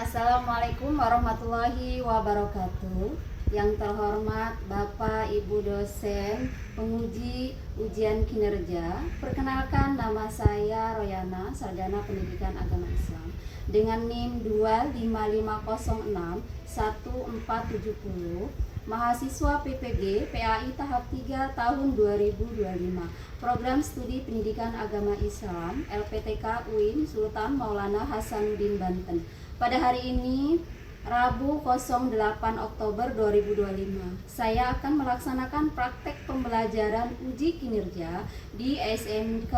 Assalamualaikum warahmatullahi wabarakatuh. Yang terhormat Bapak Ibu dosen penguji ujian kinerja, perkenalkan nama saya Royana, Sarjana Pendidikan Agama Islam dengan NIM 255061470, mahasiswa PPG PAI tahap 3 tahun 2025, program studi Pendidikan Agama Islam LPTK UIN Sultan Maulana Hasanuddin Banten. Pada hari ini Rabu 08 Oktober 2025, saya akan melaksanakan praktek pembelajaran uji kinerja di SMK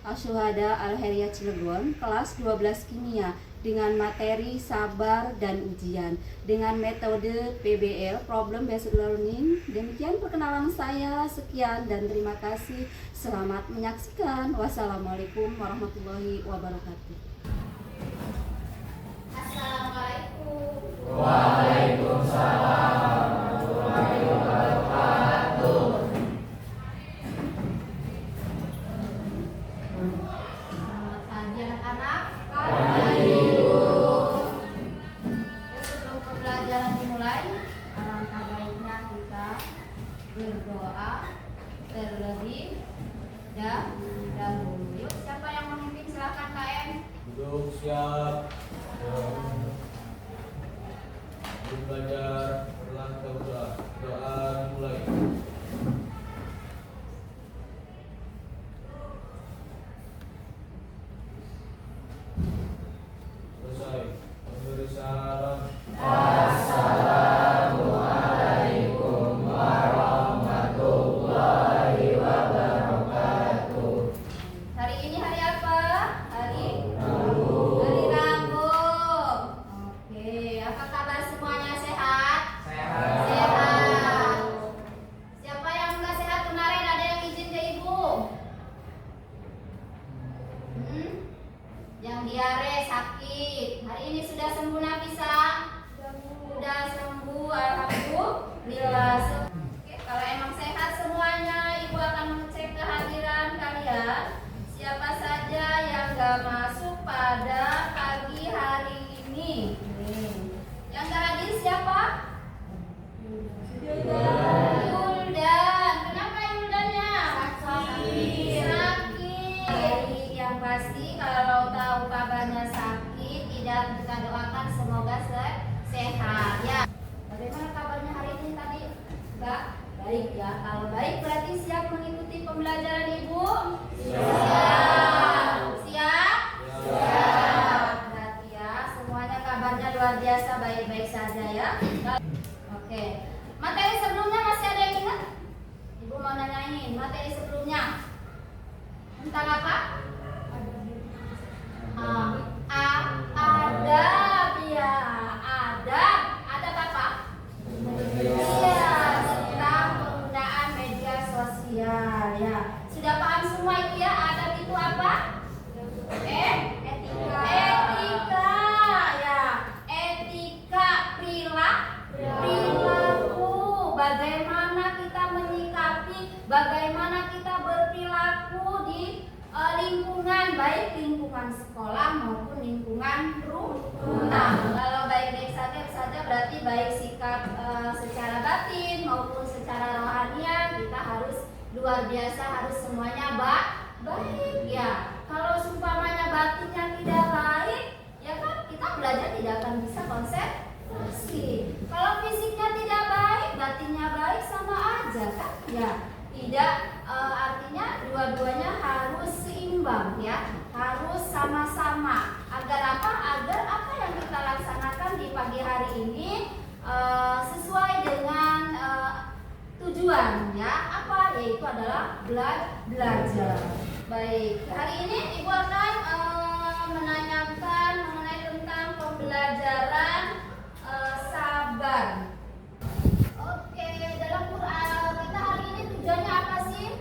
Asyuhada Al-Heriyah Cilegon kelas 12 Kimia dengan materi sabar dan ujian dengan metode PBL Problem Based Learning. Demikian perkenalan saya, sekian dan terima kasih. Selamat menyaksikan. Wassalamualaikum warahmatullahi wabarakatuh. Assalamualaikum. Waalaikumsalam warahmatullahi wabarakatuh. Selamat pagi anak-anak. Pagi, Bu. Sebelum pembelajaran dimulai, alangkah baiknya kita berdoa terlebih dahulu. Yuk, siapa yang memimpin silakan KM. Duduk siap. Belajar berlangkah doa mulai. Selesai. Memberi salam. Assalamualaikum warahmatullahi wabarakatuh. Hari ini hari apa? Hari Rabu. Hari Rabu. Oke, apa kabar semuanya, sehat? Sehat. Sehat. Siapa yang nggak sehat kemarin, ada yang izin ke ibu? Yang diare, sakit. Hari ini sudah sembuh Nafisa? Sudah sembuh, alhamdulillah. Oke, kalau emang sehat semuanya, ibu akan mengecek kehadiran kalian. Siapa saja yang nggak masuk pada pagi hari ini? Yang nggak hadir siapa? Yuldan. Kenapa Yuldannya? Sakit. Sakit. Yang pasti kalau tahu kabarnya sakit, tidak kita doakan semoga sehat ya. Bagaimana kabarnya hari ini tadi, Mbak? Baik ya. Kalau baik berarti siap mengikuti pembelajaran Ibu? Siap. Siap? Siap. Berarti ya semuanya kabarnya luar biasa, baik-baik saja ya. Oke. Materi sebelumnya masih ada yang ingat? Ibu mau nanyain materi sebelumnya tentang apa? Adab ya. Adab apa? Iya, tentang penggunaan media sosial ya. Sudah paham semua itu ya? Adab itu apa? Etika ya. Etika perilaku. Bagaimana kita menyikapi, bagaimana kita berperilaku di lingkungan, baik lingkungan sekolah maupun lingkungan rumah. Kalau baik-baik saja berarti baik sikap secara batin maupun secara rohania kita harus luar biasa, harus semuanya baik ya. Kalau seumpamanya batinnya tidak baik, ya kan kita belajar tidak akan bisa konsentrasi. Kalau fisiknya tidak baik, batinnya baik, sama aja kan? Ya, tidak artinya dua-duanya harus seimbang ya, harus sama-sama. Agar apa? Agar apa yang kita laksanakan di pagi hari ini sesuai dengan tujuan ya. Apa? Yaitu adalah belajar. Baik, hari ini Ibu akan menanyakan mengenai tentang pembelajaran sabar. Oke, dalam Quran kita hari ini tujuannya apa sih?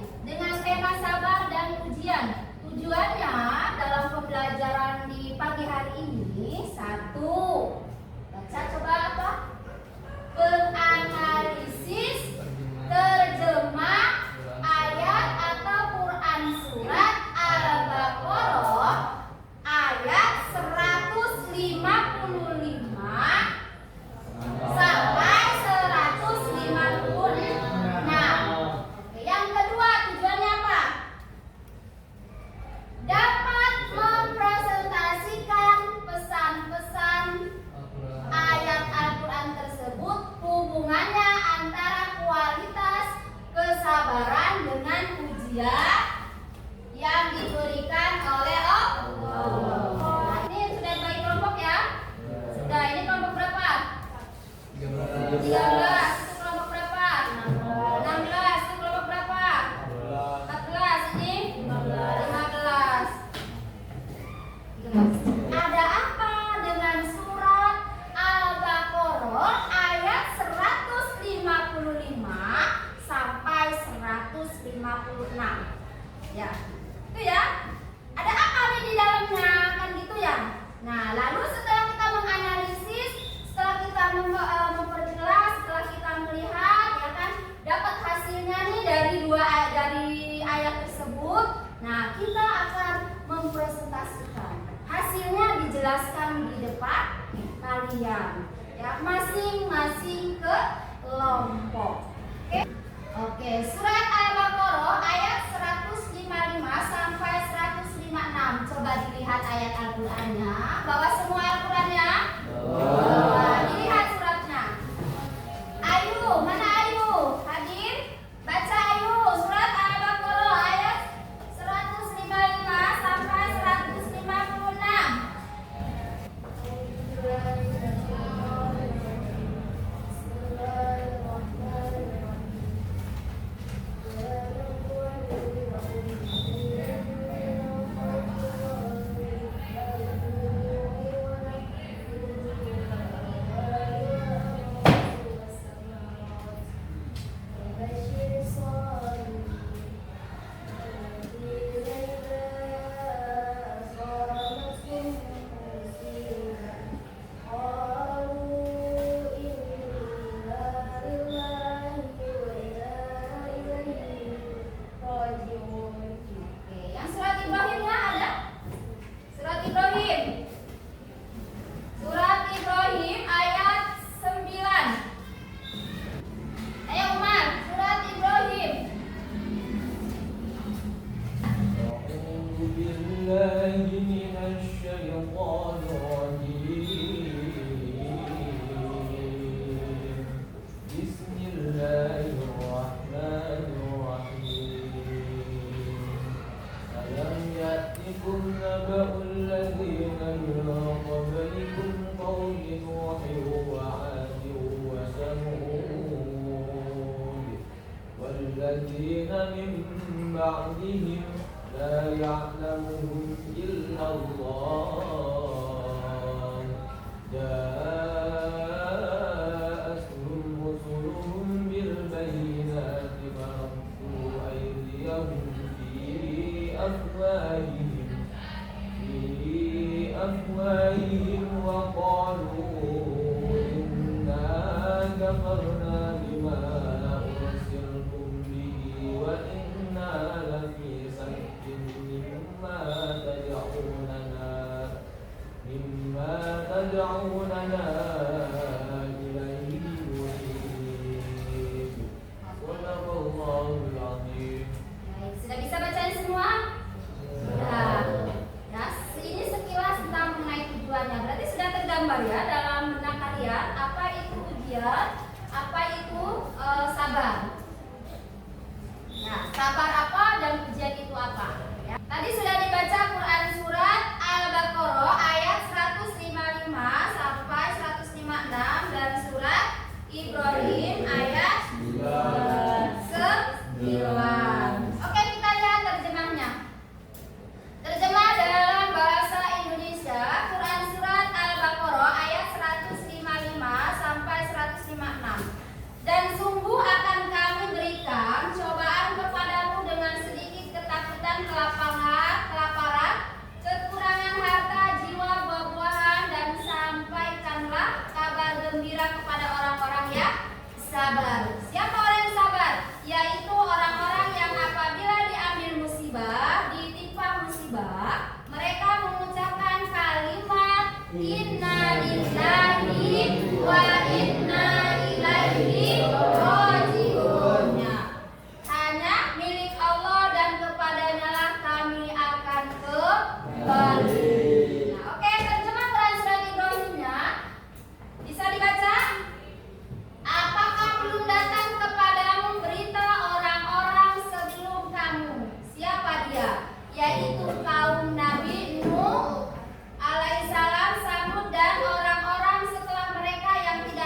menjelaskan di depan kalian. Ya, masing-masing kelompok. Oke, surat Al-Baqarah ayat 155 sampai 156. Coba dilihat ayat Al-Qur'annya. Bawa semua Al-Qur'annya? Bawa. Dilihat suratnya. Ayu, mana Ayu? Hadir? Baca Ayu, surat Al-Baqarah ayat 155 sampai 156. والذين من بعدهم لا يعلمهم إلا الله جاءتهم رسلهم بالبينات فردوا أيديهم في أفواههم وقالوا إنا كفرنا بما أرسلتم به وإنا لفي شك مما تدعوننا إليه مريب. صدق الله العظيم. Sudah bisa bacain semua? Sudah. Ya, ini sekilas tentang mengenai tujuannya. Berarti sudah tergambar ya dalam benak kalian apa itu ujian, apa itu sabar. Nah, sabar apa dan ujian itu apa? Ya. Tadi sudah dibaca Quran surat Al-Baqarah ayat 155 sampai 156 dan surat Ibrahim ayat 9. Oke, kita lihat terjemahnya. Terjemah dalam bahasa Indonesia, Quran surat Al-Baqarah ayat 155 sampai 156. Dan sungguh akan kami berikan cobaan kepadamu dengan sedikit ketakutan, kelaparan, kekurangan harta, jiwa, buah-buahan, dan sampaikanlah kabar gembira kepada orang-orang yang sabar. Siapa orang yang sabar? Yaitu orang-orang yang apabila diambil musibah, ditimpa musibah, mereka mengucapkan kalimat inna lillahi wa inna ilaihi raji'un. Hanya milik Allah dan kepadanya lah kami akan kembali. Nah, oke, terjemah Quran surat Ibrahimnya bisa dibaca. Apakah belum datang kepadamu berita orang-orang sebelum kamu? Siapa dia? Yaitu kaum Nabi Nuh alaihissalam, Samud, dan orang-orang setelah mereka yang tidak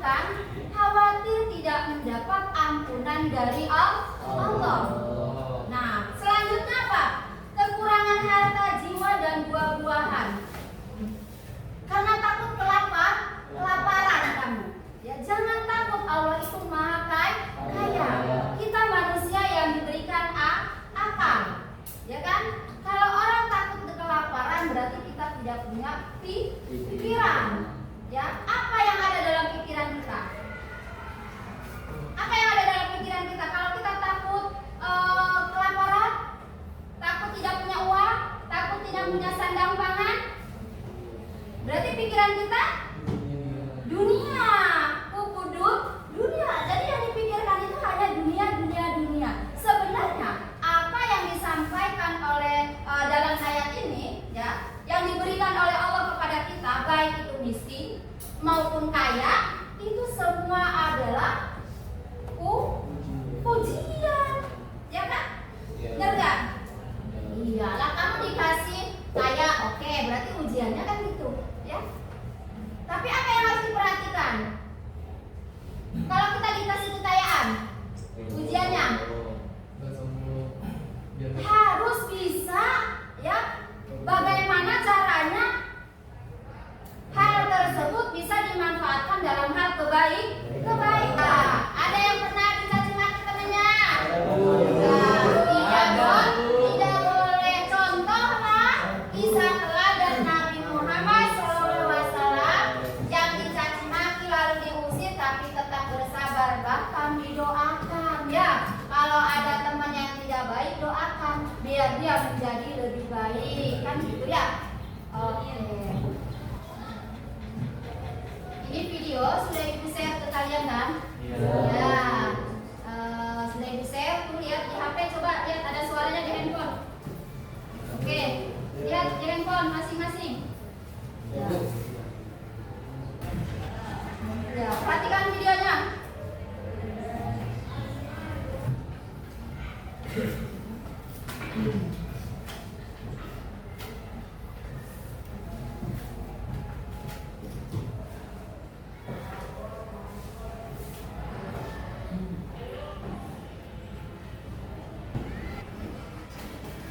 dikhawatirkan? Khawatir tidak mendapat ampunan dari Allah. Nah, selanjutnya apa? Kekurangan harta, jiwa, dan buah-buahan. Karena takut kelaparan kamu. Ya, jangan takut, Allah itu Maha Kaya. Kita manusia yang diberikan akal. Ya kan? Kalau orang takut kelaparan berarti kita tidak punya pikiran. Ya, apa yang ada dalam pikiran kita? Apa yang ada dalam pikiran kita? Kalau kita takut kelaparan, takut tidak punya uang, takut tidak punya sandang pangan, berarti pikiran kita dunia, dunia. Jadi yang dipikirkan itu hanya dunia. Sebenarnya apa yang disampaikan oleh dalam ayat ini, ya, yang diberikan oleh Allah kepada kita, baik itu miskin maupun kaya, itu semua adalah pujian, ya kan? Benar nggak? Iyalah, kamu dikasih kaya, oke, berarti ujiannya kan gitu, ya. Tapi apa yang harus diperhatikan? Kalau kita dikasih kekayaan, ujiannya harus bisa, ya. Bagaimana caranya hal tersebut bisa dimanfaatkan dalam hal kebaikan. Ada yang pernah dicaci maki temannya? Tidak boleh. Contohlah kisah teladan Nabi Muhammad SAW yang dicaci maki lalu diusir tapi tetap bersabar, bahkan didoakan. Ya, kalau ada teman yang tidak baik, doakan biar dia menjadi lebih baik, kan gitu ya. Oke. Ini video sudah ibu share ke kalian kan? Ya. Sudah ibu share, tuh lihat di HP, coba lihat ada suaranya di handphone. Oke, lihat di handphone masing-masing. Ya, perhatikan videonya.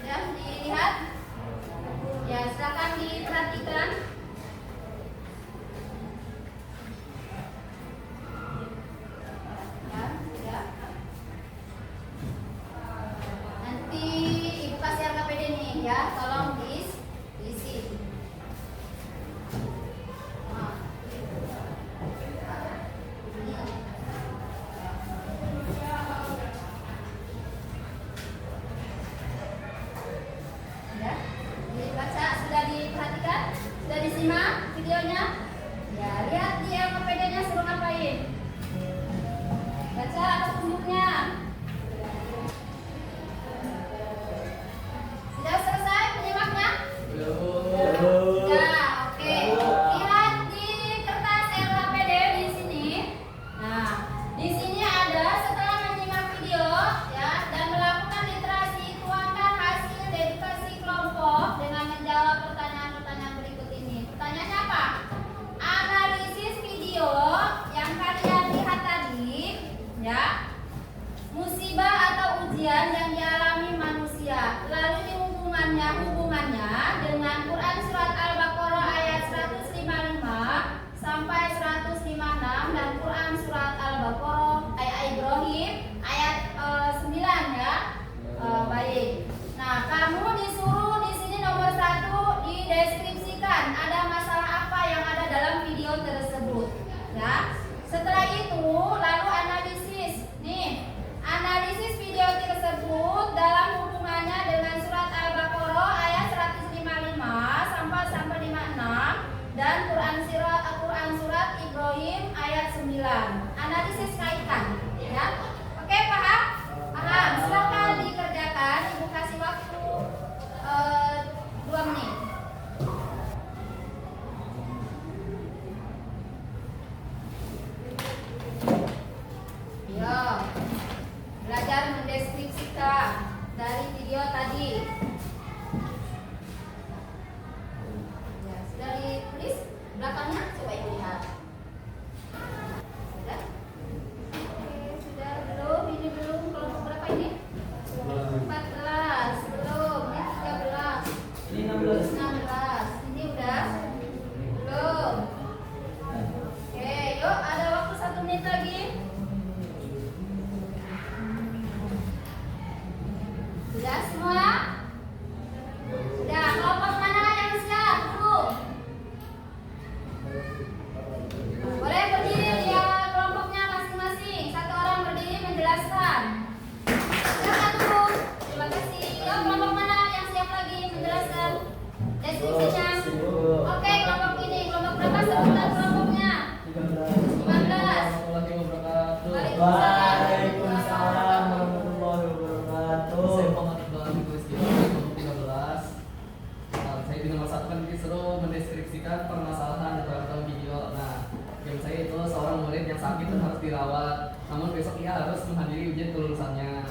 Ya, dilihat. Ya, silakan diperhatikan. Ya. Nanti ibu kasih RKPD nih ya, tolong diisi. Nah. Ya, dibaca, sudah diperhatikan, sudah disimak videonya. Ya, lihat di RKPD-nya suruh ngapain. Baca petunjuknya. Sudah selesai menyimaknya? Ya, oke. Lihat di kertas RKPD di sini. Nah, di sini ada setelah menyimak video, ya, dan melakukan literasi, tuangkan hasil dedikasi kelompok dengan menjawab pertanyaan-pertanyaan berikut ini. Pertanyaannya apa? Analisis video yang kalian lihat tadi, ya. Musibah atau ujian yang dialami manusia. Lalu hubungannya dengan Quran surat Al-Baqarah ayat 155 sampai 156 dan Quran surat Al-Baqarah ayat Ibrahim ayat 9, ya. Baik. Nah, kamu disuruh di sini nomor 1 dideskripsikan ada masalah apa yang ada dalam video tersebut, ya. Setelah itu lalu analisis. Nih, analisis video tersebut dalam hubungannya dengan surat Al-Baqarah ayat 155 sampai 56 dan Quran surat Ibrahim ayat 9. Analisis kaitan, ya. Oke, paham? Paham. Silakan dikerjakan. Ibu kasih waktu 2 menit. Yo, belajar mendeskripsikan dari video tadi. Ya, sudah ditulis belakangnya, coba ibu lihat. Waalaikumsalam warahmatullahi wabarakatuh. Saya Muhammad Iqbal Abidul kelompok 13. Saya di nomor 1 kan disuruh mendeskripsikan permasalahan dalam video. Nah, yang saya itu seorang murid yang sakit dan harus dirawat. Namun besok ia harus menghadiri ujian kelulusannya.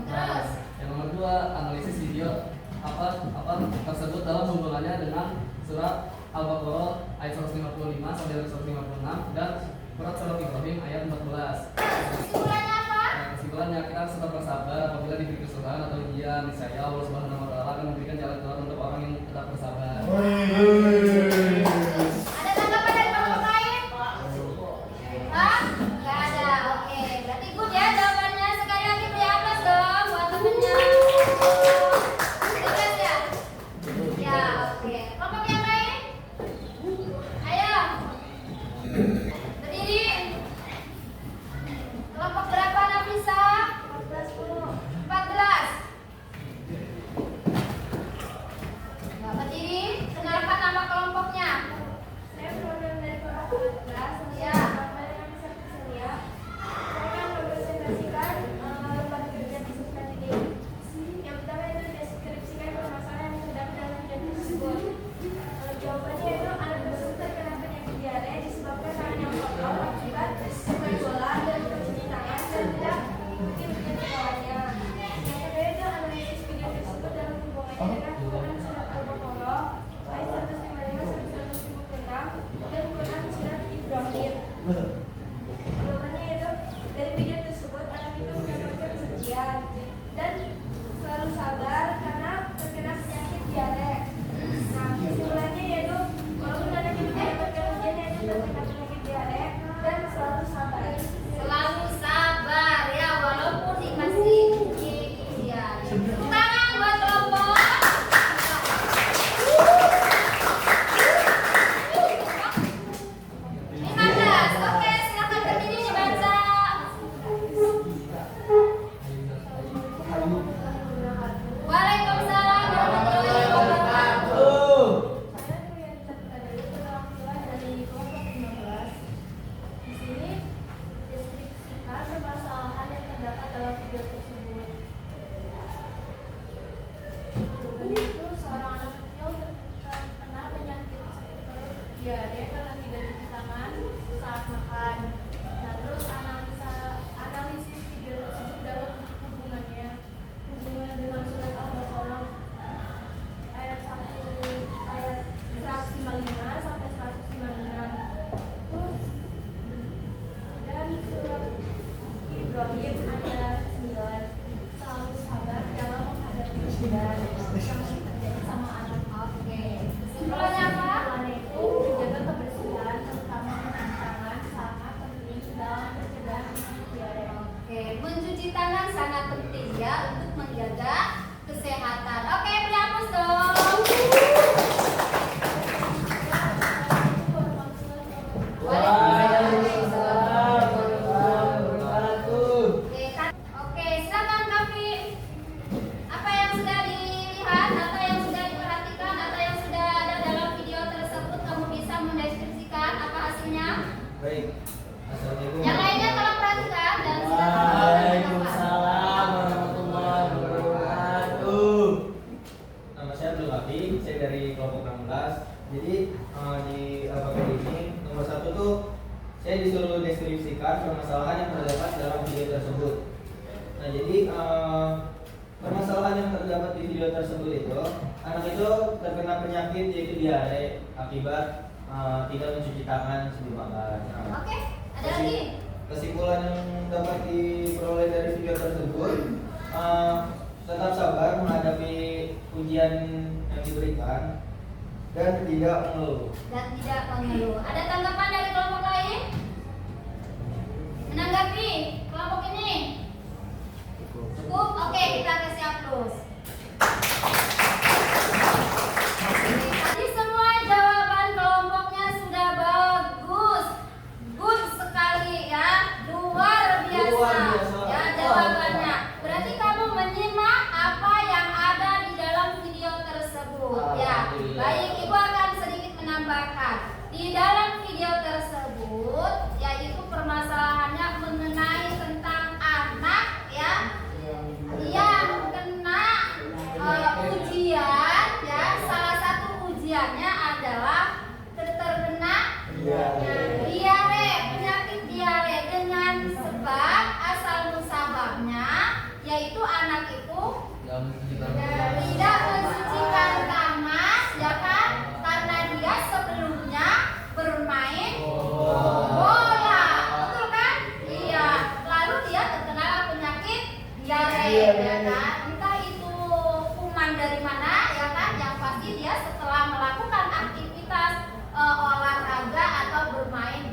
Terus Yang nomor 2, analisis video apa tersebut dalam hubungannya dengan surat Al-Baqarah ayat 155 sampai 156 dan surat Ibrahim ayat 14. kesimpulannya apa? Nah, kesimpulannya kita harus tetap bersabar apabila diberi kesulitan atau ujian. Niscaya Allah Subhanahu wa taala akan memberikan jalan keluar untuk orang yang tetap bersabar. Ada tanggapan dari kelompok lain? Hah? Nggak ada. Oke, berarti good ya jawabannya. Sekali lagi beri aplaus dong buat temennya. Sukses ya? Ya, oke. Kelompok yang lain? Ayo. Berdiri. Kelompok berapa Nafisa? 14. Nah, berdiri. Kenalkan nama kelompoknya. Saya program dari kelompok 14. Ya. Saya Saya akan mempresentasikan lembaga kerja bisnis strategi. Yang pertama itu deskripsikan permasalahan yang terdapat dalam video tersebut. Jawabannya itu anak tersebut terkena penyakit diare disebabkan tangan yang kotor akibat main bola dan mencuci tangan dan tidak mengikuti ujian sekolahnya. Yang kedua itu analisis video tersebut dalam hubungannya dengan Quran surat Al-Baqarah ayat 155 sampai 156 dan Quran surat Ibrahim. Jawabannya itu dari video tersebut anak itu mendapatkan ujian dan selalu sabar karena terkena penyakit diare. Nah, kesimpulannya yaitu walaupun anak itu mendapatkan ujian yaitu terkena penyakit diare dan selalu sabar. Selalu sabar ya walaupun dikasih ujian. Tepuk tangan buat kelompok. 15. Oke, silakan berdiri dibaca. Waalaikumsalam warahmatullahi wabarakatuh. Saya Nuryanita dari perwakilan dari kelompok 15. Di sini deskripsikan permasalahan yang terdapat dalam video tersebut. Jawabannya itu seorang anak kecil terkena penyakit perut diare karena tidak cuci tangan saat makan. Nah, terus analisis video tersebut dalam hubungan dengan surat Al-Baqarah ayat 155 sampai 156. Terus dan surat Ibrahim ayat 9. Selalu sabar dalam menghadapi ujian yang terjadi sama anak. Oke. Kesimpulannya apa? Kesimpulannya itu menjaga kebersihan terutama mencuci tangan sangat penting dalam pencegahan penyakit diare. Oke, mencuci tangan sangat penting ya untuk menjaga kesehatan. Oke, beri aplaus dong. Waalaikumsalam warahmatullahi wabarakatuh. Oke, silakan Kavi. Apa yang sudah dilihat atau yang sudah diperhatikan atau yang sudah ada dalam video tersebut kamu bisa mendeskripsikan apa hasilnya? Baik. Assalamualaikum. Yang lainnya tolong perhatikan dan silakan Waalaikumsalam warahmatullahi wabarakatuh. Nama saya Abdul Hafiz, saya dari kelompok 16. Jadi di LKP ini nomor 1 tuh saya disuruh deskripsikan permasalahan yang terdapat dalam video tersebut. Nah, jadi permasalahan yang terdapat di video tersebut itu anak itu terkena penyakit yaitu diare akibat tidak mencuci tangan sebelum makan. Nah, Oke, ada lagi? kesimpulan yang dapat diperoleh dari video tersebut, tetap sabar menghadapi ujian yang diberikan dan tidak mengeluh. Dan tidak mengeluh. Ada tanggapan dari kelompok lain? Menanggapi kelompok ini? Cukup? Oke, kita kasih aplaus. Tadi semua jawaban kelompoknya sudah bagus. Good sekali ya. Luar biasa. Luar biasa. Ya jawabannya. Berarti kamu menyimak apa yang ada di dalam video tersebut ya. Alhamdulillah. Baik, Ibu akan sedikit menambahkan. Di dalam video tersebut Tidak mensucikan Kamas, ya kan? Karena dia sebelumnya bermain bola, betul kan? Iya. Lalu dia terkena penyakit diare, ya kan? Entah itu kuman dari mana, ya kan? Yang pasti dia setelah melakukan aktivitas olahraga atau bermain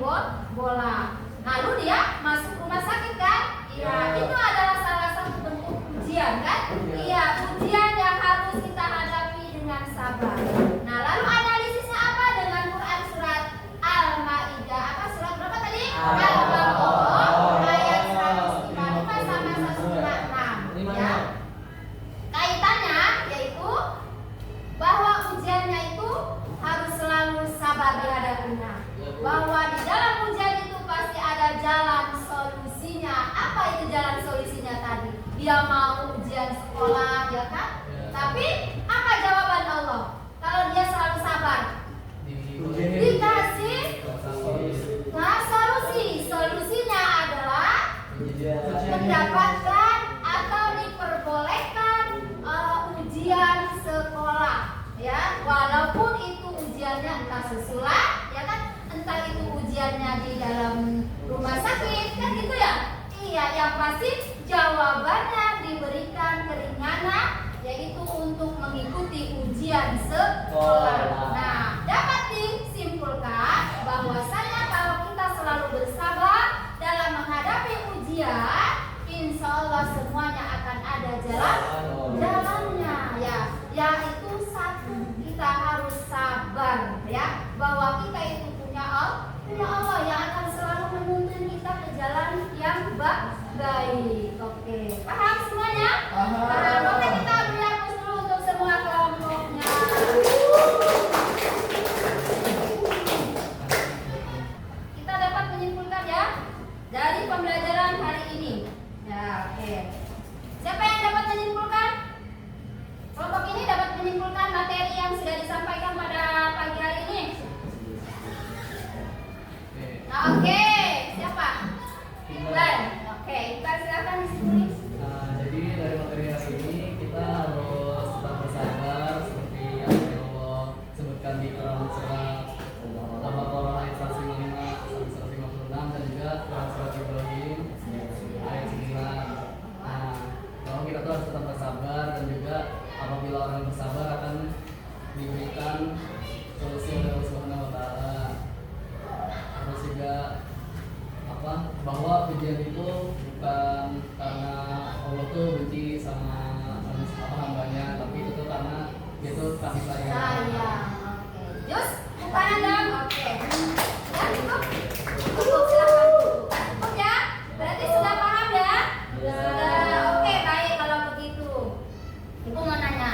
bola. Lalu dia masuk rumah sakit kan? Iya. Itu adalah salah satu bentuk ujian kan? Iya, ujian yang harus kita hadapi dengan sabar. Nah, lalu analisisnya apa dengan Quran surat Al-Maidah? Apa surat berapa tadi? Al-Baqarah ayat 155 sampai 156. Ya. Kaitannya yaitu bahwa ujiannya itu harus selalu sabar dihadapinya. Bahwa di dalam ujian itu pasti ada jalan solusinya. Apa itu jalan solusinya tadi? Dia mau ujian sekolah, ya kan? Tapi apa jawaban Allah? Kalau dia selalu sabar, dikasih solusinya adalah mendapatkan atau diperbolehkan ujian sekolah, ya. Walaupun itu ujiannya entah sesulat, ya kan? Entah itu ujiannya di dalam rumah sakit, kan gitu ya? Iya, yang pasti jawabannya diberikan keringanan, yaitu untuk mengikuti ujian sekolah. Nah, dapat disimpulkan bahwasanya kalau kita selalu bersabar dalam menghadapi ujian, insya Allah semuanya akan ada jalannya, ya. Yaitu satu, kita harus sabar, ya, bahwa kita itu punya Allah yang akan selalu menuntun kita ke jalan yang baik. Oke, paham semuanya? Paham. Oke, kita beri aplaus dulu untuk semua kelompoknya. Kita dapat menyimpulkan ya dari pembelajaran hari ini. Ya, oke. Siapa yang dapat menyimpulkan? Kelompok ini dapat menyimpulkan materi yang sudah disampaikan pada pagi hari ini. Nah, oke, siapa? Iqbal. Oke, Iqbal silakan disimpulkan. Jadi dari materi hari ini kita harus tetap bersabar seperti yang Allah sebutkan di Quran surat Al-Baqarah ayat 155 sampai 156 dan juga Quran surat Ibrahim ayat 9. Nah, kalau kita tuh harus tetap bersabar dan juga apabila orang bersabar akan diberikan solusi oleh Allah Subhanahu wa taala. Terus juga bahwa ujian itu bukan karena Allah tuh benci sama hambanya, tapi itu tuh karena itu kasih sayang. Oke. Jus, bukan Anda. Oke. Ya, cukup. Cukup, silakan. Cukup ya. Berarti sudah paham ya? Sudah. Oke, baik kalau begitu. Ibu mau nanya,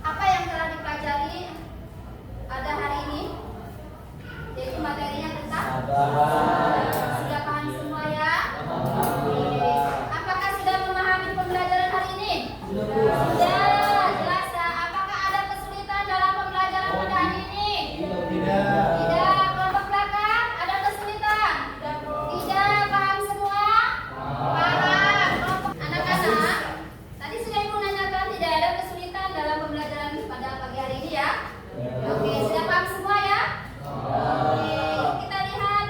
apa yang telah dipelajari pada hari ini? Yaitu materinya tentang sabar. Sudah paham semua ya? Oke. Apakah sudah memahami pembelajaran hari ini? Sudah. Jelas ya? Apakah ada kesulitan dalam pembelajaran pada hari ini? Tidak. Kelompok belakang ada kesulitan? Tidak. Paham semua? Paham. Kelompok anak-anak, tadi sudah Ibu nanyakan tidak ada kesulitan dalam pembelajaran pada pagi hari ini ya? Oke, sudah paham semua ya? Oke, yuk kita lihat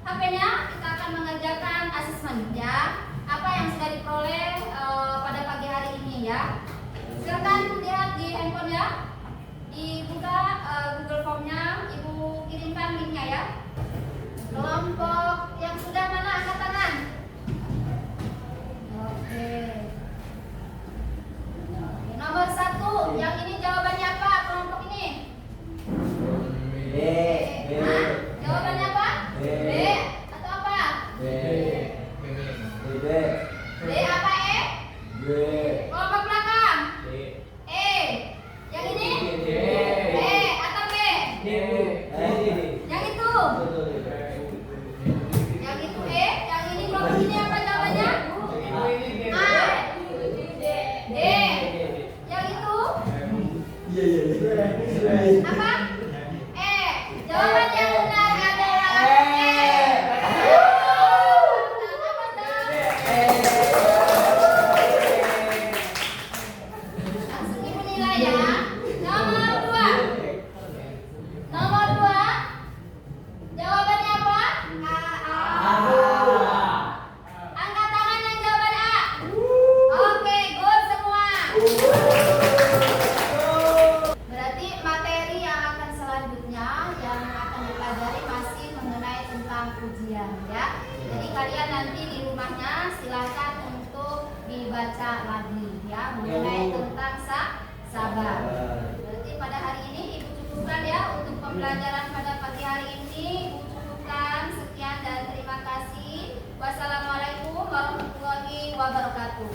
HP-nya. Kita akan mengerjakan asesmen ya. Apa yang sudah diperoleh pada pagi hari ini ya. Silakan lihat di handphone ya. Dibuka Google Form-nya, Ibu kirimkan link-nya ya. Kelompok yang sudah mana angkat tangan? Oke. Nomor 1, yang ini jawabannya apa kelompok ini? B. Hah? Jawabannya apa? B atau apa? B. B apa E? B. Kelompok belakang. B. E. Yang ini? D. B atau B? Yang itu? Yang itu E. Yang ini kelompok ini apa jawabannya? A. D. Yang itu? Apa? E. Jawaban yang benar adalah E. kalian ya. Jadi kalian nanti di rumahnya silakan untuk dibaca lagi ya mengenai tentang sabar. Berarti pada hari ini Ibu cukupkan ya untuk pembelajaran pada pagi hari ini. Ibu cukupkan, sekian dan terima kasih. Wassalamualaikum warahmatullahi wabarakatuh.